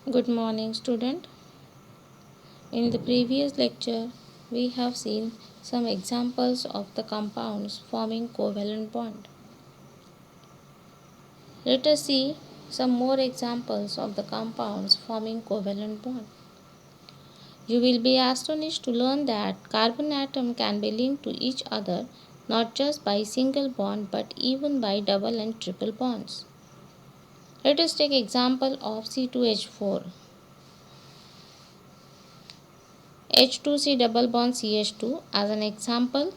Good morning, student. In the previous lecture, we have seen some examples of the compounds forming covalent bond. Let us see some more examples of the compounds forming covalent bond. You will be astonished to learn that carbon atom can be linked to each other not just by single bond but even by double and triple bonds. Let us take example of C2H4. H2C double bond CH2 as an example.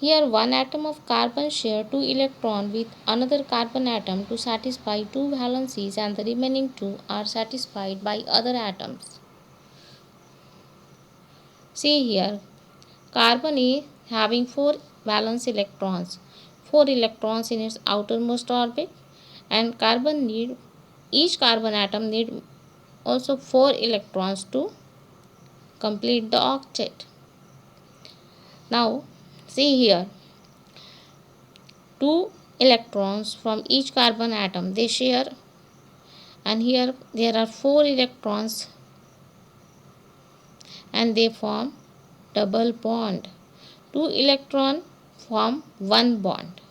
Here one atom of carbon share 2 electrons with another carbon atom to satisfy 2 valencies and the remaining 2 are satisfied by other atoms. See here, carbon is having 4 valence electrons, 4 electrons in its outermost orbit, and each carbon atom need also 4 electrons to complete the octet. Now see here, 2 electrons from each carbon atom they share, and here there are 4 electrons and they form double bond. 2 electrons form one bond.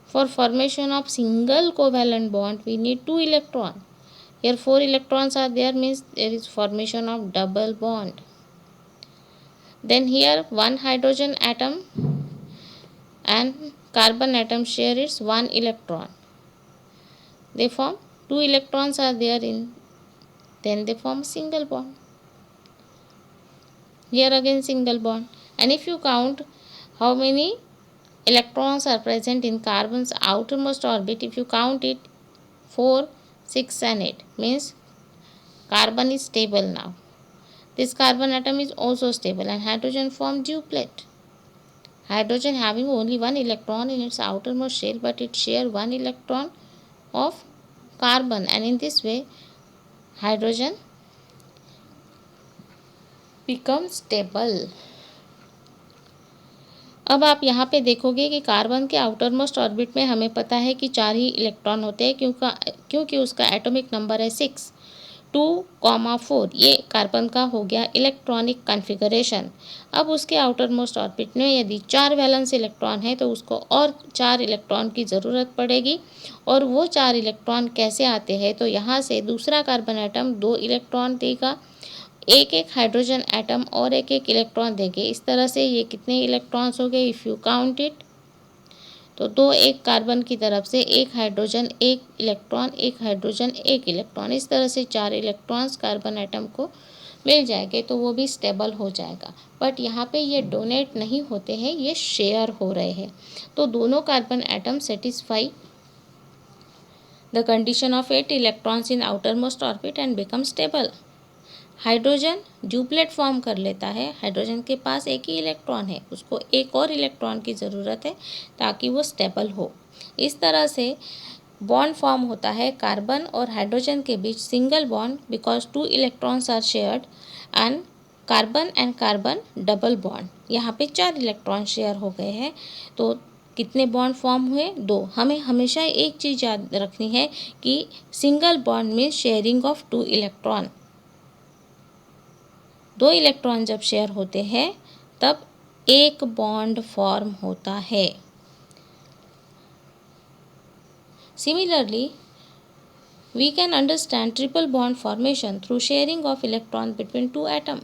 For formation of single covalent bond we need 2 electrons. Here 4 electrons are there, means there is formation of double bond. Then here one hydrogen atom and carbon atom share its 1 electron. They form 2 electrons are there in, then they form a single bond. Here again single bond, and if you count how many electrons are present in carbon's outermost orbit, if you count it 4, 6 and 8 means carbon is stable now. This carbon atom is also stable and hydrogen form duplet. Hydrogen having only 1 electron in its outermost shell but it share 1 electron of carbon, and in this way hydrogen become stable. अब आप यहाँ पे देखोगे कि carbon के outer most orbit में हमें पता है कि 4 ही इलेक्ट्रॉन होते हैं क्योंकि उसका एटॉमिक नंबर है 6, 2,4। ये कार्बन का हो गया इलेक्ट्रॉनिक कॉन्फ़िगरेशन। अब उसके आउटर मोस्ट ऑर्बिट में यदि 4 वैलेंस इलेक्ट्रॉन है तो उसको और 4 इलेक्ट्रॉन की ज़रूरत पड़ेगी। और वो 4 इलेक्ट्रॉन कैसे आते हैं, तो यहाँ से दूसरा कार्बन एटम 2 इलेक्ट्रॉन देगा, एक एक हाइड्रोजन एटम और एक एक इलेक्ट्रॉन देंगे। इस तरह से ये कितने इलेक्ट्रॉन्स हो गए, इफ़ यू काउंट इट, तो 2 एक कार्बन की तरफ से, एक हाइड्रोजन एक इलेक्ट्रॉन, एक हाइड्रोजन एक इलेक्ट्रॉन, इस तरह से 4 इलेक्ट्रॉन्स कार्बन एटम को मिल जाएंगे तो वो भी स्टेबल हो जाएगा। बट यहाँ पे ये डोनेट नहीं होते हैं, ये शेयर हो रहे हैं। तो दोनों carbon atom satisfy the condition of 8 electrons in outermost orbit and become stable. Hydrogen duplet form कर लेता है। हाइड्रोजन के पास एक ही इलेक्ट्रॉन है, उसको एक और इलेक्ट्रॉन की ज़रूरत है ताकि वो स्टेबल हो। इस तरह से बॉन्ड फॉर्म होता है कार्बन और हाइड्रोजन के बीच, single bond, because 2 electrons are shared, and carbon double bond. यहाँ पे 4 इलेक्ट्रॉन शेयर हो गए हैं तो कितने बॉन्ड फॉर्म हुए, 2। हमें हमेशा एक चीज़ याद रखनी है कि सिंगल बॉन्ड में शेयरिंग ऑफ 2 इलेक्ट्रॉन, 2 इलेक्ट्रॉन जब शेयर होते हैं तब एक बॉन्ड फॉर्म होता है। Similarly we can understand triple bond formation through sharing of electron between 2 atom.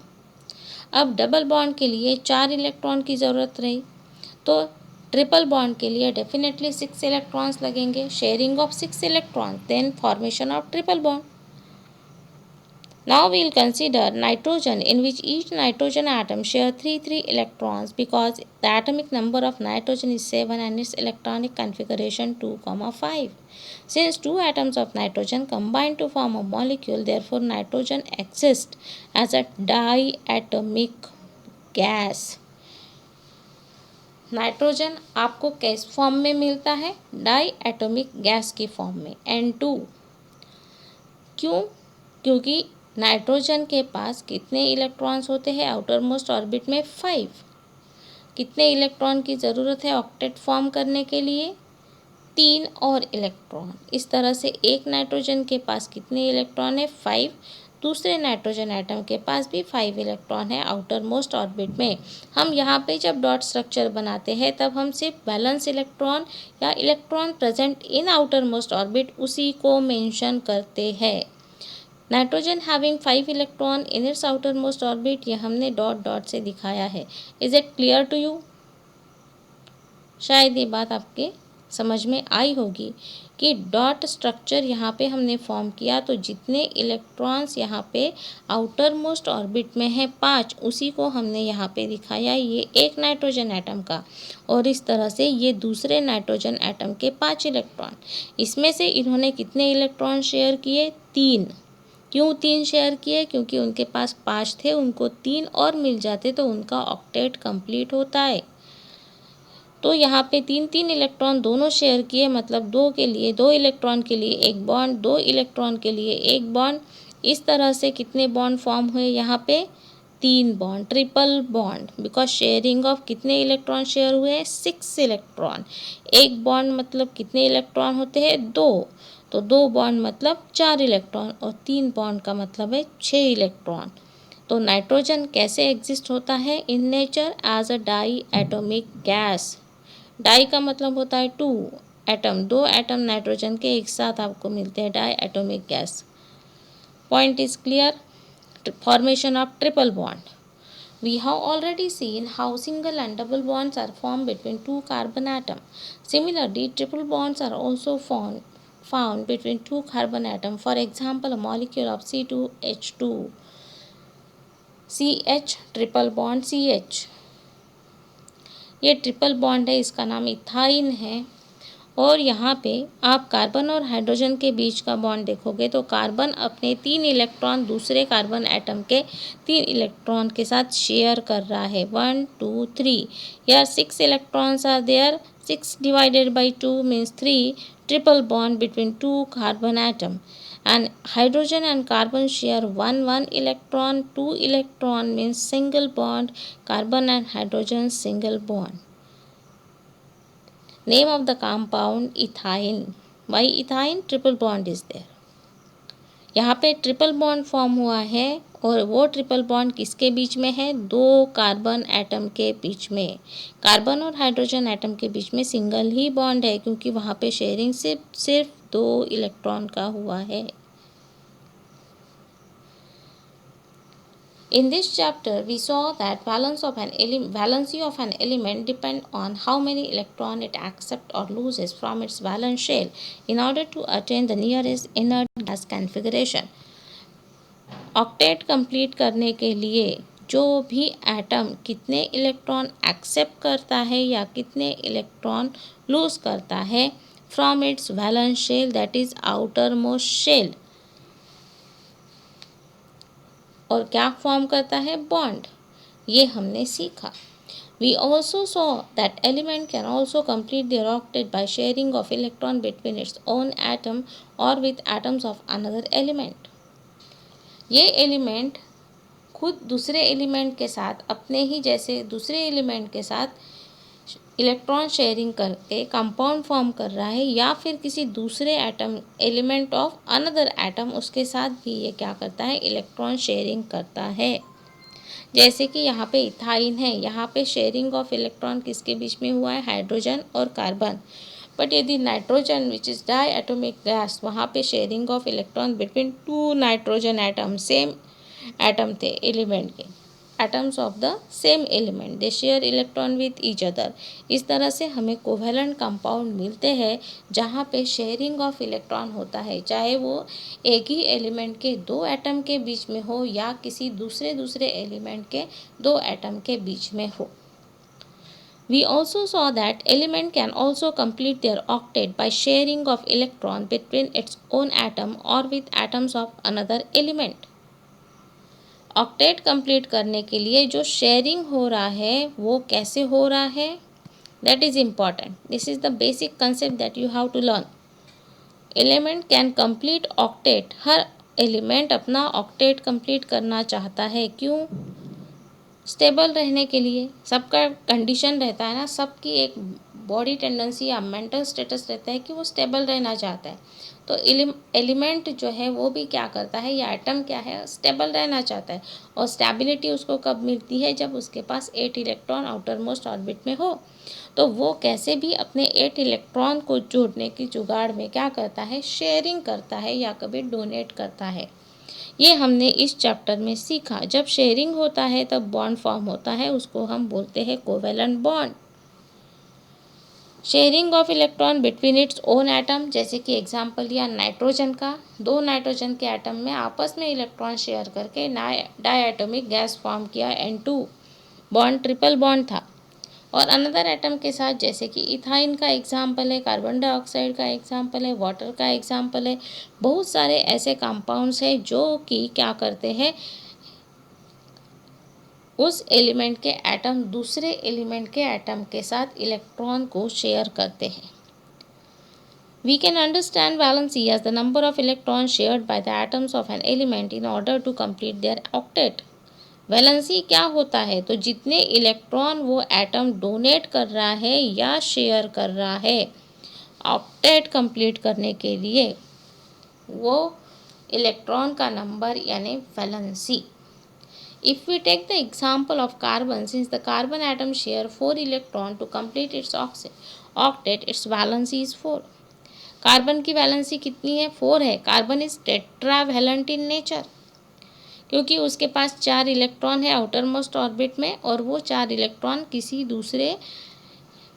अब डबल बॉन्ड के लिए 4 इलेक्ट्रॉन की ज़रूरत रही तो ट्रिपल बॉन्ड के लिए डेफिनेटली 6 इलेक्ट्रॉन्स लगेंगे, sharing of 6 electron, then formation of triple bond. Now we will consider nitrogen, in which each nitrogen atom share 3 electrons because the atomic number of nitrogen is 7 and its electronic configuration 2,5. Since 2 atoms of nitrogen combine to form a molecule, therefore nitrogen exists as a diatomic gas. Nitrogen आपको किस form में मिलता है, die atomic gas की form में, N2। क्यों, क्योंकि nitrogen के पास कितने इलेक्ट्रॉन्स होते हैं आउटर मोस्ट ऑर्बिट में, 5। कितने इलेक्ट्रॉन की ज़रूरत है ऑक्टेट फॉर्म करने के लिए, 3 और इलेक्ट्रॉन। इस तरह से एक नाइट्रोजन के पास कितने इलेक्ट्रॉन है? 5। दूसरे नाइट्रोजन एटम के पास भी 5 इलेक्ट्रॉन है आउटर मोस्ट ऑर्बिट में। हम यहाँ पे जब डॉट स्ट्रक्चर बनाते हैं तब हम सिर्फ बैलेंस इलेक्ट्रॉन या electron present in outermost orbit उसी को मेंशन करते हैं। Nitrogen having 5 electron in its outermost orbit, ये हमने डॉट डॉट से दिखाया है। Is it clear to you? शायद ये बात आपके समझ में आई होगी कि डॉट स्ट्रक्चर यहाँ पे हमने फॉर्म किया तो जितने इलेक्ट्रॉन्स यहाँ पे आउटर मोस्ट ऑर्बिट में है 5, उसी को हमने यहाँ पे दिखाया ये एक नाइट्रोजन एटम का, और इस तरह से ये दूसरे नाइट्रोजन एटम के 5 इलेक्ट्रॉन। इसमें से इन्होंने कितने इलेक्ट्रॉन शेयर किए? 3। क्यों 3 शेयर किए? क्योंकि उनके पास 5 थे, उनको 3 और मिल जाते तो उनका ऑक्टेट कंप्लीट होता है। तो यहाँ पे 3 इलेक्ट्रॉन दोनों शेयर किए, मतलब 2 के लिए 2 इलेक्ट्रॉन के लिए एक बॉन्ड, 2 इलेक्ट्रॉन के लिए एक बॉन्ड। इस तरह से कितने बॉन्ड फॉर्म हुए यहाँ पे? 3 bond, triple bond, because sharing of कितने इलेक्ट्रॉन शेयर हुए? 6 इलेक्ट्रॉन। एक बॉन्ड मतलब कितने इलेक्ट्रॉन होते हैं? 2। तो 2 बॉन्ड मतलब 4 इलेक्ट्रॉन, और 3 बॉन्ड का मतलब है 6 इलेक्ट्रॉन। तो नाइट्रोजन कैसे एग्जिस्ट होता है in nature? As a diatomic gas. Di का मतलब होता है 2 एटम, 2 एटम नाइट्रोजन के एक साथ आपको मिलते हैं, diatomic gas. Point is clear? Formation of triple bond. We have already seen how single and double bonds are formed between 2 carbon atoms. Similarly, triple bonds are also found between 2 carbon atoms. For example, a molecule of C2H2 CH triple bond CH, ये triple bond है, इसका नाम ethyne है। और यहाँ पे आप carbon और हाइड्रोजन के बीच का बॉन्ड देखोगे तो कार्बन अपने 3 इलेक्ट्रॉन दूसरे कार्बन एटम के 3 इलेक्ट्रॉन के साथ शेयर कर रहा है। 1 2 3, या 6 electrons are there, 6 divided by 2 means 3, triple bond between 2 carbon atom. And hydrogen and carbon share 1 electron, 2 electron means single bond, carbon and hydrogen single bond. Name of the compound ethine. Why ethine? Triple bond is there. यहाँ पे triple bond form हुआ है, और वो triple bond किसके बीच में है? 2 carbon atom के बीच में। कार्बन और हाइड्रोजन एटम के बीच में सिंगल ही बॉन्ड है, क्योंकि वहाँ पे शेयरिंग सिर्फ 2 इलेक्ट्रॉन का हुआ है। In this chapter, we saw that valency of an element depend on how many electrons it accepts or loses from its valence shell in order to attain the nearest inert gas configuration. Octet complete करने के लिए जो भी atom कितने electron accept करता है या कितने इलेक्ट्रॉन लूज करता है from its valence shell, that is outermost shell, और क्या फॉर्म करता है? बॉन्ड। ये हमने सीखा। We also saw that element can also complete their octet by sharing of electron between its own atom or with atoms of another element. ये element खुद दूसरे एलिमेंट के साथ, अपने ही जैसे दूसरे एलिमेंट के साथ इलेक्ट्रॉन शेयरिंग करके कंपाउंड फॉर्म कर रहा है, या फिर किसी दूसरे atom, element of another atom, उसके साथ भी ये क्या करता है? इलेक्ट्रॉन शेयरिंग करता है। जैसे कि यहाँ पे इथाइन है, यहाँ पे शेयरिंग ऑफ इलेक्ट्रॉन किसके बीच में हुआ है? हाइड्रोजन और कार्बन। बट यदि नाइट्रोजन which is diatomic gas, वहाँ पे sharing of electron between 2 nitrogen atom, same atom थे एलिमेंट के, atoms of the same element, they share electron with each other. इस तरह से हमें कोवेलेंट कंपाउंड मिलते हैं जहाँ पे शेयरिंग ऑफ इलेक्ट्रॉन होता है, चाहे वो एक ही एलिमेंट के 2 एटम के बीच में हो या किसी दूसरे एलिमेंट के 2 एटम के बीच में हो। We also saw that element can also complete their octet by sharing of electron between its own atom or with atoms of another element. Octet complete करने के लिए जो शेयरिंग हो रहा है वो कैसे हो रहा है? That is important. This is the basic concept that you have to learn. Element can complete octet, हर एलिमेंट अपना ऑक्टेट कंप्लीट करना चाहता है। क्यों? स्टेबल रहने के लिए। सबका कंडीशन रहता है ना, सबकी एक बॉडी टेंडेंसी या मेंटल स्टेटस रहता है कि वो स्टेबल रहना चाहता है। तो एलिमेंट जो है वो भी क्या करता है, या एटम क्या है, स्टेबल रहना चाहता है। और स्टेबिलिटी उसको कब मिलती है, जब उसके पास 8 इलेक्ट्रॉन आउटर मोस्ट ऑर्बिट में हो। तो वो कैसे भी अपने 8 इलेक्ट्रॉन को जोड़ने की जुगाड़ में क्या करता है, शेयरिंग करता है या कभी डोनेट करता है। ये हमने इस चैप्टर में सीखा। जब शेयरिंग होता है तब बॉन्ड फॉर्म होता है, उसको हम बोलते हैं covalent bond. Sharing of electron between its own atom, जैसे कि एग्जांपल लिया नाइट्रोजन का। 2 नाइट्रोजन के एटम में आपस में इलेक्ट्रॉन शेयर करके डायएटॉमिक गैस फॉर्म किया, N2 बॉन्ड ट्रिपल बॉन्ड था। और अनदर एटम के साथ, जैसे कि इथाइन का एग्जाम्पल है, कार्बन डाइऑक्साइड का एग्जाम्पल है, वाटर का एग्जाम्पल है। बहुत सारे ऐसे कंपाउंड्स हैं जो कि क्या करते हैं, उस एलिमेंट के एटम दूसरे एलिमेंट के एटम के साथ इलेक्ट्रॉन को शेयर करते हैं। We can understand valency as the number of electrons shared by the atoms of an element in order to complete their octet. Valency क्या होता है, तो जितने इलेक्ट्रॉन वो एटम डोनेट कर रहा है या शेयर कर रहा है ऑक्टेट कंप्लीट करने के लिए, वो इलेक्ट्रॉन का नंबर यानी valency. If we take the example of carbon, since the carbon atom share 4 electron to complete its octet, its valency is 4. Carbon की वैलेंसी कितनी है, 4 है। Carbon is tetravalent in nature, क्योंकि उसके पास 4 इलेक्ट्रॉन है outer most orbit में, और वो 4 इलेक्ट्रॉन किसी दूसरे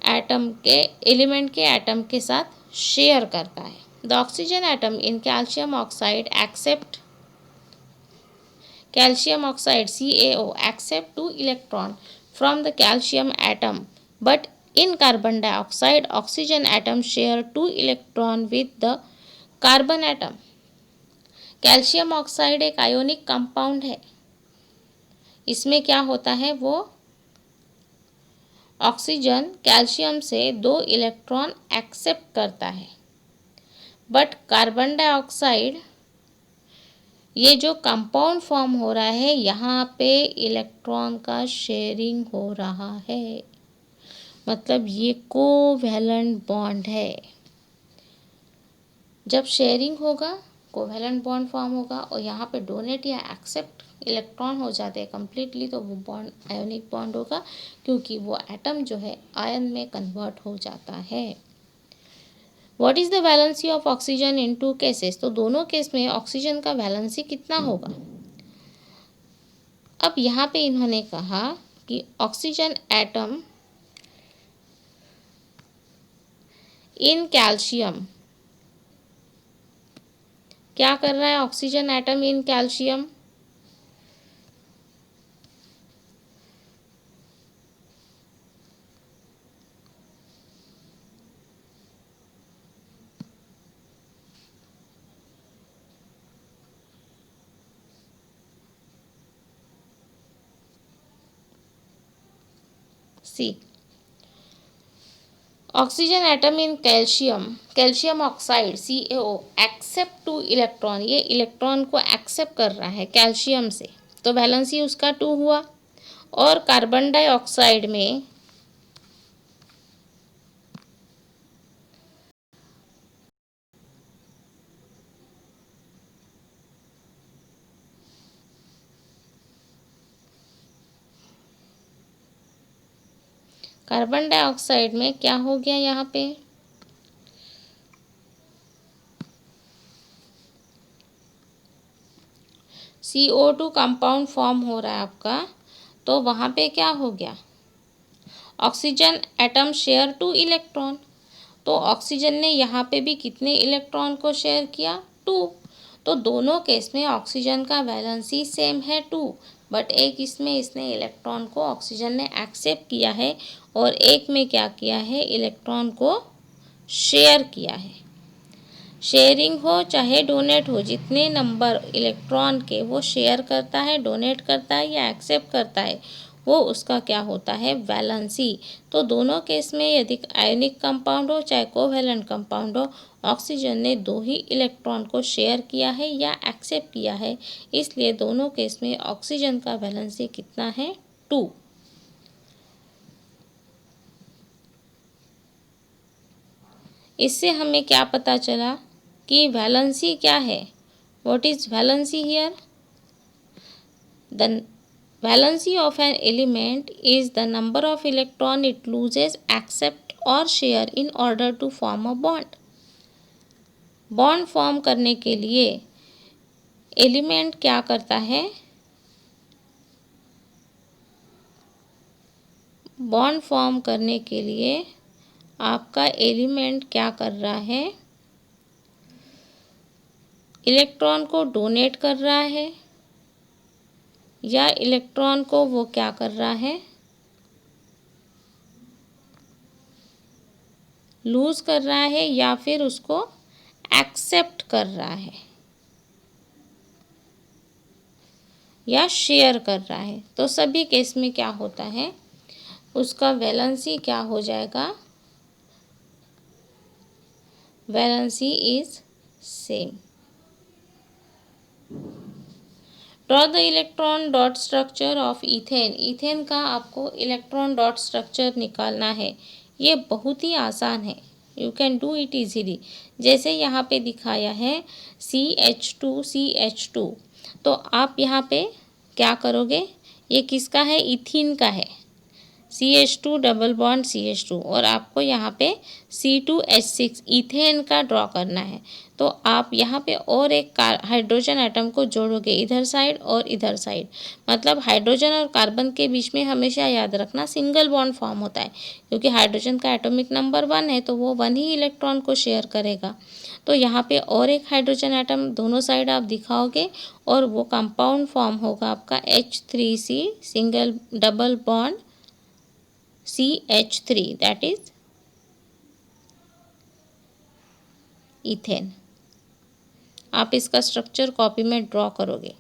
एटम के एलिमेंट के एटम के साथ शेयर करता है। The oxygen atom in calcium oxide accept calcium oxide CaO accept 2 electron from the calcium atom, but in carbon dioxide oxygen atom share 2 electron with the carbon atom. Calcium oxide एक ionic compound है। इसमें क्या होता है, वो oxygen calcium से 2 electron accept करता है, बट कार्बन डाइऑक्साइड ये जो कंपाउंड फॉर्म हो रहा है, यहाँ पे इलेक्ट्रॉन का शेयरिंग हो रहा है, मतलब ये कोवैलेंट बॉन्ड है। जब शेयरिंग होगा कोवैलेंट बॉन्ड फॉर्म होगा, और यहाँ पे डोनेट या एक्सेप्ट इलेक्ट्रॉन हो जाते हैं कम्प्लीटली, तो वो बॉन्ड आयोनिक बॉन्ड होगा, क्योंकि वो एटम जो है आयन में कन्वर्ट हो जाता है। What is the valency of oxygen in 2 cases, तो दोनों केस में ऑक्सीजन का वैलेंसी कितना होगा। अब यहाँ पे इन्होंने कहा कि ऑक्सीजन एटम इन कैल्शियम, क्या कर रहा है oxygen atom in calcium, see oxygen atom in calcium oxide CaO accept 2 electron, ये इलेक्ट्रॉन को एक्सेप्ट कर रहा है कैल्शियम से, तो वैलेंसी उसका 2 हुआ। और कार्बन डाइऑक्साइड में कार्बन डाइऑक्साइड में क्या हो गया, यहाँ पे CO2 कंपाउंड फॉर्म हो रहा है आपका, तो वहाँ पे क्या हो गया, ऑक्सीजन एटम शेयर 2 इलेक्ट्रॉन, तो ऑक्सीजन ने यहाँ पे भी कितने इलेक्ट्रॉन को शेयर किया, 2। तो दोनों केस में ऑक्सीजन का वैलेंसी सेम है 2, बट एक इसमें इसने इलेक्ट्रॉन को ऑक्सीजन ने एक्सेप्ट किया है, और एक में क्या किया है, इलेक्ट्रॉन को शेयर किया है। शेयरिंग हो चाहे डोनेट हो, जितने नंबर इलेक्ट्रॉन के वो शेयर करता है, डोनेट करता है या एक्सेप्ट करता है, वो उसका क्या होता है, वैलेंसी। तो दोनों केस में यदि आयनिक कंपाउंड हो चाहे कोवैलेंट कंपाउंड हो, ऑक्सीजन ने 2 ही इलेक्ट्रॉन को शेयर किया है या एक्सेप्ट किया है, इसलिए दोनों केस में ऑक्सीजन का वैलेंसी कितना है, 2। इससे हमें क्या पता चला कि वैलेंसी क्या है. What is valency here? The valency of an element is the number of electron it loses, accept or share in order to form a bond. Bond form करने के लिए एलिमेंट क्या करता है? बॉन्ड फॉर्म करने के लिए आपका एलिमेंट क्या कर रहा है? इलेक्ट्रॉन को डोनेट कर रहा है या इलेक्ट्रॉन को वो क्या कर रहा है? लूज कर रहा है या फिर उसको एक्सेप्ट कर रहा है या शेयर कर रहा है. तो सभी केस में क्या होता है? उसका वैलेंसी क्या हो जाएगा? Valency is same. Draw the electron dot structure of ethane. Ethane का आपको इलेक्ट्रॉन डॉट स्ट्रक्चर निकालना है. ये बहुत ही आसान है. You can do it easily. जैसे यहाँ पे दिखाया है CH2 तो आप यहाँ पे क्या करोगे? ये किसका है? इथीन का है. CH2 डबल बॉन्ड CH2 और आपको यहाँ पे C2H6 इथेन का ड्रॉ करना है. तो आप यहाँ पे और एक हाइड्रोजन एटम को जोड़ोगे इधर साइड और इधर साइड. मतलब हाइड्रोजन और कार्बन के बीच में हमेशा याद रखना सिंगल बॉन्ड फॉर्म होता है, क्योंकि हाइड्रोजन का एटॉमिक नंबर 1 है तो वो 1 ही इलेक्ट्रॉन को शेयर करेगा. तो यहाँ पे और एक हाइड्रोजन एटम दोनों साइड आप दिखाओगे और वो कंपाउंड फॉर्म होगा आपका H3C single double bond CH3 that is ethane. आप इसका स्ट्रक्चर कॉपी में ड्रॉ करोगे.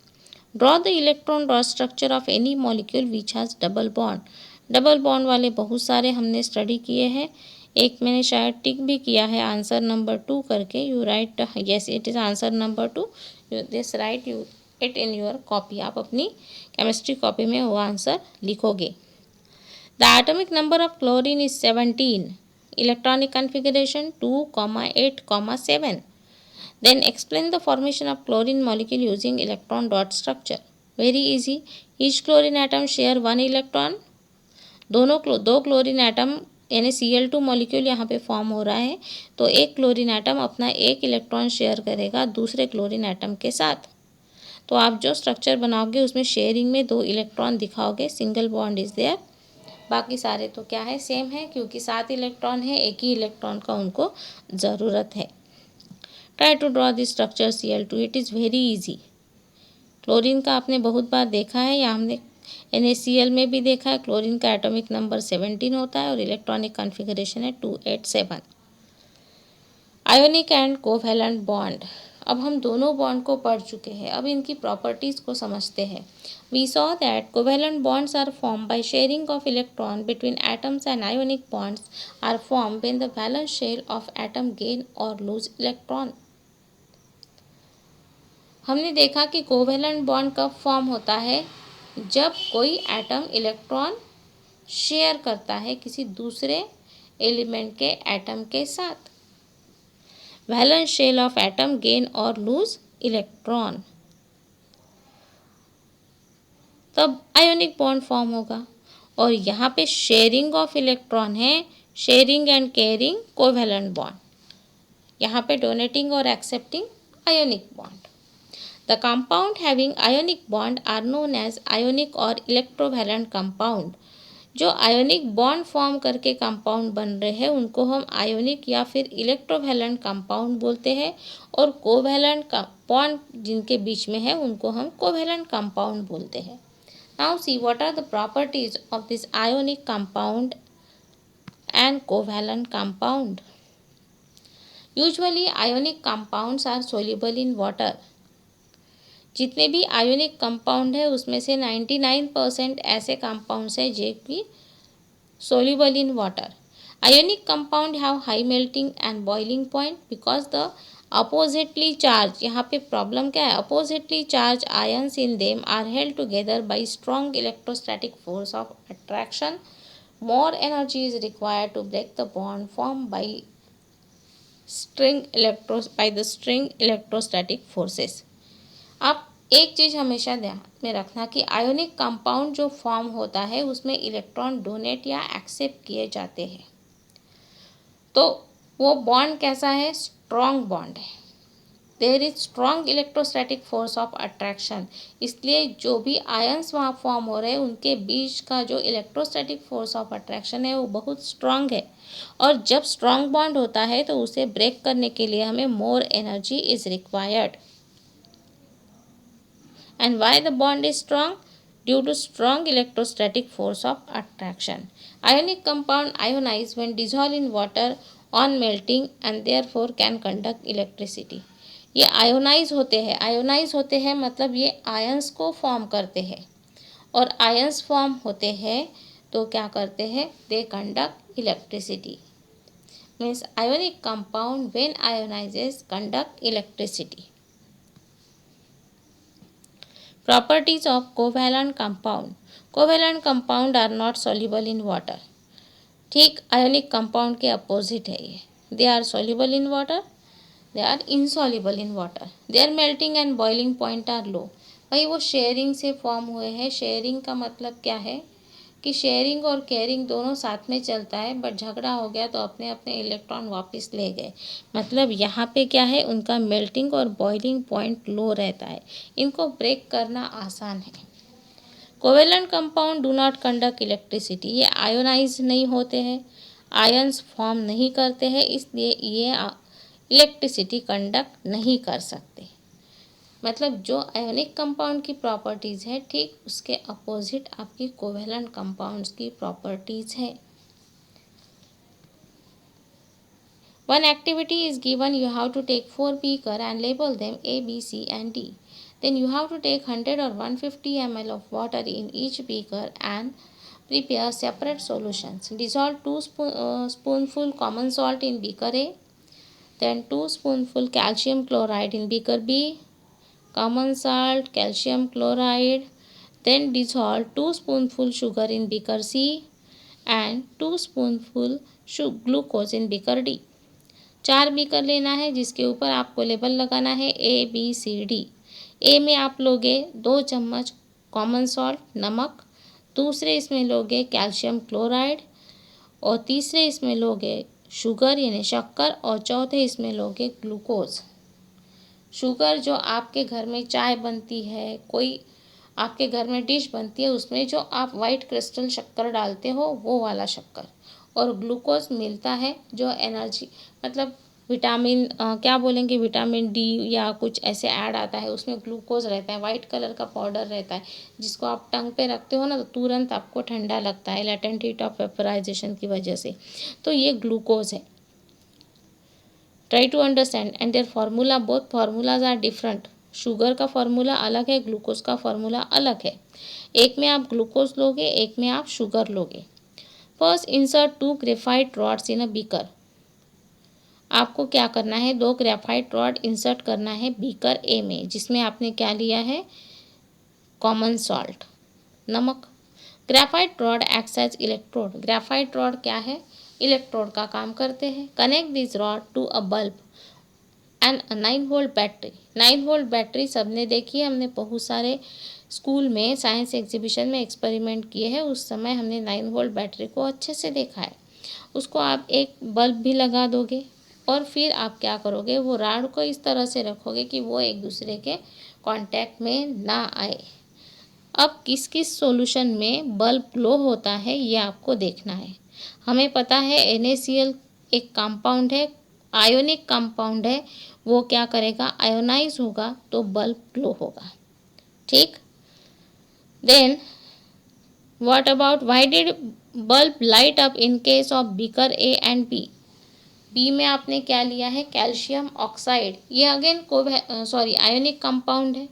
Draw the electron dot structure of any molecule which has double bond. Double bond वाले बहुत सारे हमने स्टडी किए हैं. एक मैंने शायद टिक भी किया है आंसर नंबर 2 करके. You right yes it is answer number 2. This right you it in your copy. आप अपनी केमिस्ट्री कॉपी में वो आंसर लिखोगे. The atomic number of chlorine is 17. Electronic configuration 2, 8, 7. Then explain the formation of chlorine molecule using electron dot structure. Very easy. Each chlorine atom share 1 electron. दो chlorine atom यानी Cl2 molecule यहाँ पे form हो रहा है तो एक chlorine atom अपना एक इलेक्ट्रॉन शेयर करेगा दूसरे क्लोरीन एटम के साथ. तो आप जो स्ट्रक्चर बनाओगे उसमें शेयरिंग में 2 इलेक्ट्रॉन दिखाओगे. Single bond is there. बाकी सारे तो क्या है? सेम है, क्योंकि 7 इलेक्ट्रॉन है, एक ही इलेक्ट्रॉन का उनको ज़रूरत है. Try to draw this structure Cl2. It is very easy. Chlorine का आपने बहुत बार देखा है या हमने NaCl में भी देखा है. क्लोरीन का एटॉमिक नंबर 17 होता है और इलेक्ट्रॉनिक कॉन्फ़िगरेशन है 287. Ionic and covalent bond. अब हम दोनों बॉन्ड को पढ़ चुके हैं. अब इनकी प्रॉपर्टीज़ को समझते हैं. We saw that covalent bonds are formed by sharing of electron between atoms and ionic bonds are formed when the valence shell of atom gain or lose electron. हमने देखा कि कोवेलेंट बॉन्ड कब form होता है? जब कोई atom electron share करता है किसी दूसरे एलिमेंट के एटम के साथ. Valence shell of atom gain और लूज इलेक्ट्रॉन, तब आयोनिक बॉन्ड फॉर्म होगा. और यहाँ पे शेयरिंग ऑफ इलेक्ट्रॉन है, sharing and caring covalent bond. यहाँ पे डोनेटिंग और accepting ionic bond. The compound having ionic bond are known as ionic और इलेक्ट्रोवैलेंट कंपाउंड. जो आयोनिक बॉन्ड फॉर्म करके कंपाउंड बन रहे हैं उनको हम आयोनिक या फिर इलेक्ट्रोवैलेंट कंपाउंड बोलते हैं. और कोवैलेंट का बॉन्ड जिनके बीच में है उनको हम कोवैलेंट कंपाउंड बोलते हैं. Now see what are the properties of this ionic compound and covalent compound. Usually ionic compounds are soluble in water. जितने भी आयोनिक कंपाउंड है उसमें से 99% ऐसे कंपाउंड्स हैं जो कि soluble in water. Ionic compound have high melting and boiling point because the oppositely charge, यहाँ पे प्रॉब्लम क्या है? Oppositely charge ions in them are held together by strong electrostatic force of attraction. More energy is required to break the bond form by string electrostatic forces. अब एक चीज़ हमेशा ध्यान में रखना कि आयोनिक कंपाउंड जो फॉर्म होता है उसमें इलेक्ट्रॉन डोनेट या एक्सेप्ट किए जाते हैं, तो वो बॉन्ड कैसा है? स्ट्रॉन्ग बॉन्ड है। There is strong electrostatic force of attraction, इसलिए जो भी आयंस वहाँ फॉर्म हो रहे हैं उनके बीच का जो इलेक्ट्रोस्टैटिक फोर्स ऑफ अट्रैक्शन है वो बहुत स्ट्रॉन्ग है। और जब स्ट्रॉन्ग बॉन्ड होता है तो उसे ब्रेक करने के लिए हमें मोर energy is required. And why the bond is strong? Due to strong electrostatic force of attraction. Ionic compound ionize when dissolved in water on melting and therefore can conduct electricity. ये ionise होते हैं मतलब ये ions को form करते हैं, और ions form होते हैं तो क्या करते हैं? They conduct electricity. Means ionic compound when ionizes conduct electricity. Properties of covalent compound. Covalent compound are not soluble in water. ठीक आयोनिक कंपाउंड के अपोजिट है ये। They are soluble in water, they are insoluble in water. Their melting and boiling point are low. भाई वो sharing से form हुए हैं। Sharing का मतलब क्या है कि शेयरिंग और केयरिंग दोनों साथ में चलता है, बट झगड़ा हो गया तो अपने अपने इलेक्ट्रॉन वापस ले गए। मतलब यहाँ पे क्या है, उनका मेल्टिंग और बॉइलिंग पॉइंट लो रहता है, इनको ब्रेक करना आसान है। Covalent compound do not conduct electricity, ये आयोनाइज नहीं होते हैं, आयंस फॉर्म नहीं करते हैं, इसलिए ये इलेक्ट्रिसिटी कंडक्ट नहीं कर सकते। मतलब जो आयोनिक कंपाउंड की प्रॉपर्टीज़ है ठीक उसके अपोजिट आपकी कोवेलेंट कंपाउंड्स की प्रॉपर्टीज़ है। One activity is given, you have to take 4 beaker and label them A, B, C and D. Then you have to take 100 or 150 ml of water in each beaker and prepare separate solutions. Dissolve 2 spoonful common salt in beaker A, then 2 spoonful calcium chloride in beaker B, common salt, calcium chloride, then dissolve 2 spoonful sugar in beaker C and 2 spoonful glucose in beaker D. 4 beaker लेना है जिसके ऊपर आपको label लगाना है ABCD। ए में आप लोगे 2 चम्मच कॉमन सॉल्ट नमक, दूसरे इसमें लोगे कैल्शियम क्लोराइड, और तीसरे इसमें लोगे शुगर यानी शक्कर, और चौथे इसमें लोगे ग्लूकोज। शुगर जो आपके घर में चाय बनती है, कोई आपके घर में डिश बनती है, उसमें जो आप वाइट क्रिस्टल शक्कर डालते हो वो वाला शक्कर, और ग्लूकोज मिलता है जो एनर्जी मतलब विटामिन क्या बोलेंगे, विटामिन डी या कुछ ऐसे ऐड आता है, उसमें ग्लूकोज रहता है, वाइट कलर का पाउडर रहता है, जिसको आप टंग पे रखते हो ना तो तुरंत आपको ठंडा लगता है लेटेंट हीट ऑफ वेपराइजेशन की वजह से। तो ये ग्लूकोज है। Try to understand and their formula, both formulas are different. Sugar का फार्मूला अलग है, ग्लूकोज का फार्मूला अलग है। एक में आप ग्लूकोज लोगे, एक में आप शुगर लोगे। First insert 2 graphite rods in a beaker. आपको क्या करना है, 2 ग्रेफाइट रॉड इंसर्ट करना है बीकर ए में, जिसमें आपने क्या लिया है, कॉमन सॉल्ट नमक। Graphite rod acts as electrode. Graphite rod क्या है, इलेक्ट्रोड का काम करते हैं। Connect this rod to a bulb and 9 volt battery. 9 volt battery सबने देखी है, हमने बहुत सारे स्कूल में साइंस एग्जीबिशन में एक्सपेरिमेंट किए हैं, उस समय हमने 9 वोल्ट बैटरी को अच्छे से देखा है। उसको आप एक बल्ब भी लगा दोगे और फिर आप क्या करोगे, वो रॉड को इस तरह से रखोगे कि वो एक दूसरे के कांटेक्ट में ना आए। अब किस किस सॉल्यूशन में बल्ब ग्लो होता है ये आपको देखना है। हमें पता है NaCl एक कंपाउंड है, आयोनिक कंपाउंड है, वो क्या करेगा, आयोनाइज होगा तो बल्ब ग्लो होगा। ठीक, then what about why did bulb light up in case of beaker A and B। B में आपने क्या लिया है, कैल्शियम ऑक्साइड। ये अगेन आयोनिक कंपाउंड है।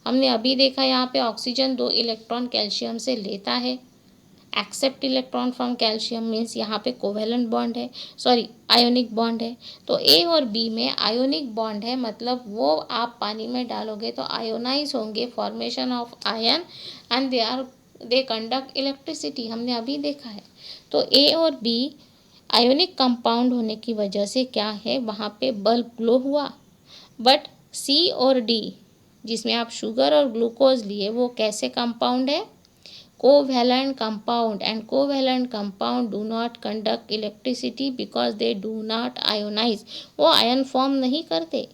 हमने अभी देखा यहाँ पे ऑक्सीजन 2 इलेक्ट्रॉन कैल्शियम से लेता है, accept electron from calcium, means यहाँ पे कोवेलेंट बॉन्ड है, आयोनिक बॉन्ड है। तो ए और बी में आयोनिक बॉन्ड है, मतलब वो आप पानी में डालोगे तो आयोनाइज होंगे, formation of ion, and they conduct electricity, हमने अभी देखा है। तो ए और बी आयोनिक कंपाउंड होने की वजह से क्या है, वहाँ पे बल्ब ग्लो हुआ। बट सी और डी, जिसमें आप शुगर और ग्लूकोज लिए, वो कैसे कंपाउंड है? Covalent compound, and covalent compound do not conduct electricity because they do not ionize, वो आयन फॉर्म नहीं करते।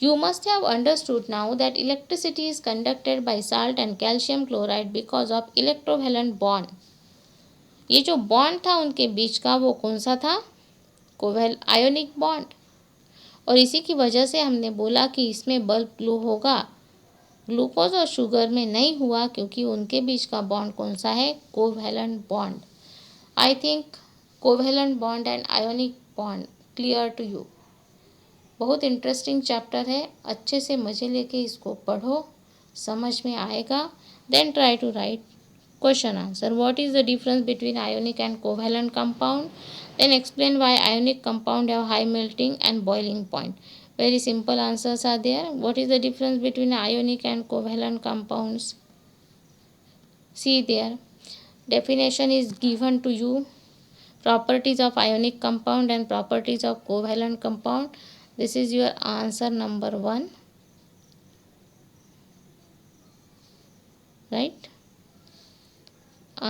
You must have understood now that electricity is conducted by salt and calcium chloride because of electrovalent bond. ये जो bond था उनके बीच का, वो कौन सा था? Cowell ionic bond. और इसी की वजह से हमने बोला कि इसमें बल्ब ग्लो होगा। ग्लूकोज और शुगर में नहीं हुआ क्योंकि उनके बीच का बॉन्ड कौन सा है? Covalent bond. I think covalent bond and ionic bond clear to you. बहुत इंटरेस्टिंग चैप्टर है, अच्छे से मज़े लेके इसको पढ़ो, समझ में आएगा। Then try to write question answer. What is the difference between ionic and covalent compound? Then explain why ionic compound have high melting and boiling point. Very simple answers are there. What is the difference between ionic and covalent compounds? See there. Definition is given to you. Properties of ionic compound and properties of covalent compound. This is your answer number 1. Right?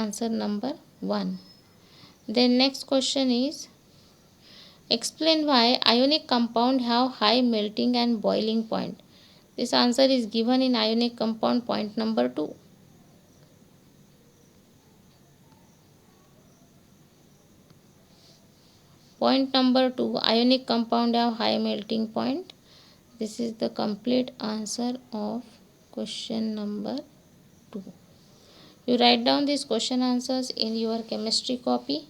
Answer number 1. Then next question is, explain why ionic compound have high melting and boiling point. This answer is given in ionic compound point number 2. Point number 2, ionic compound have high melting point. This is the complete answer of question number 2. You write down these question answers in your chemistry copy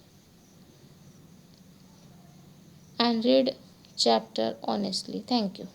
and read chapter honestly. Thank you.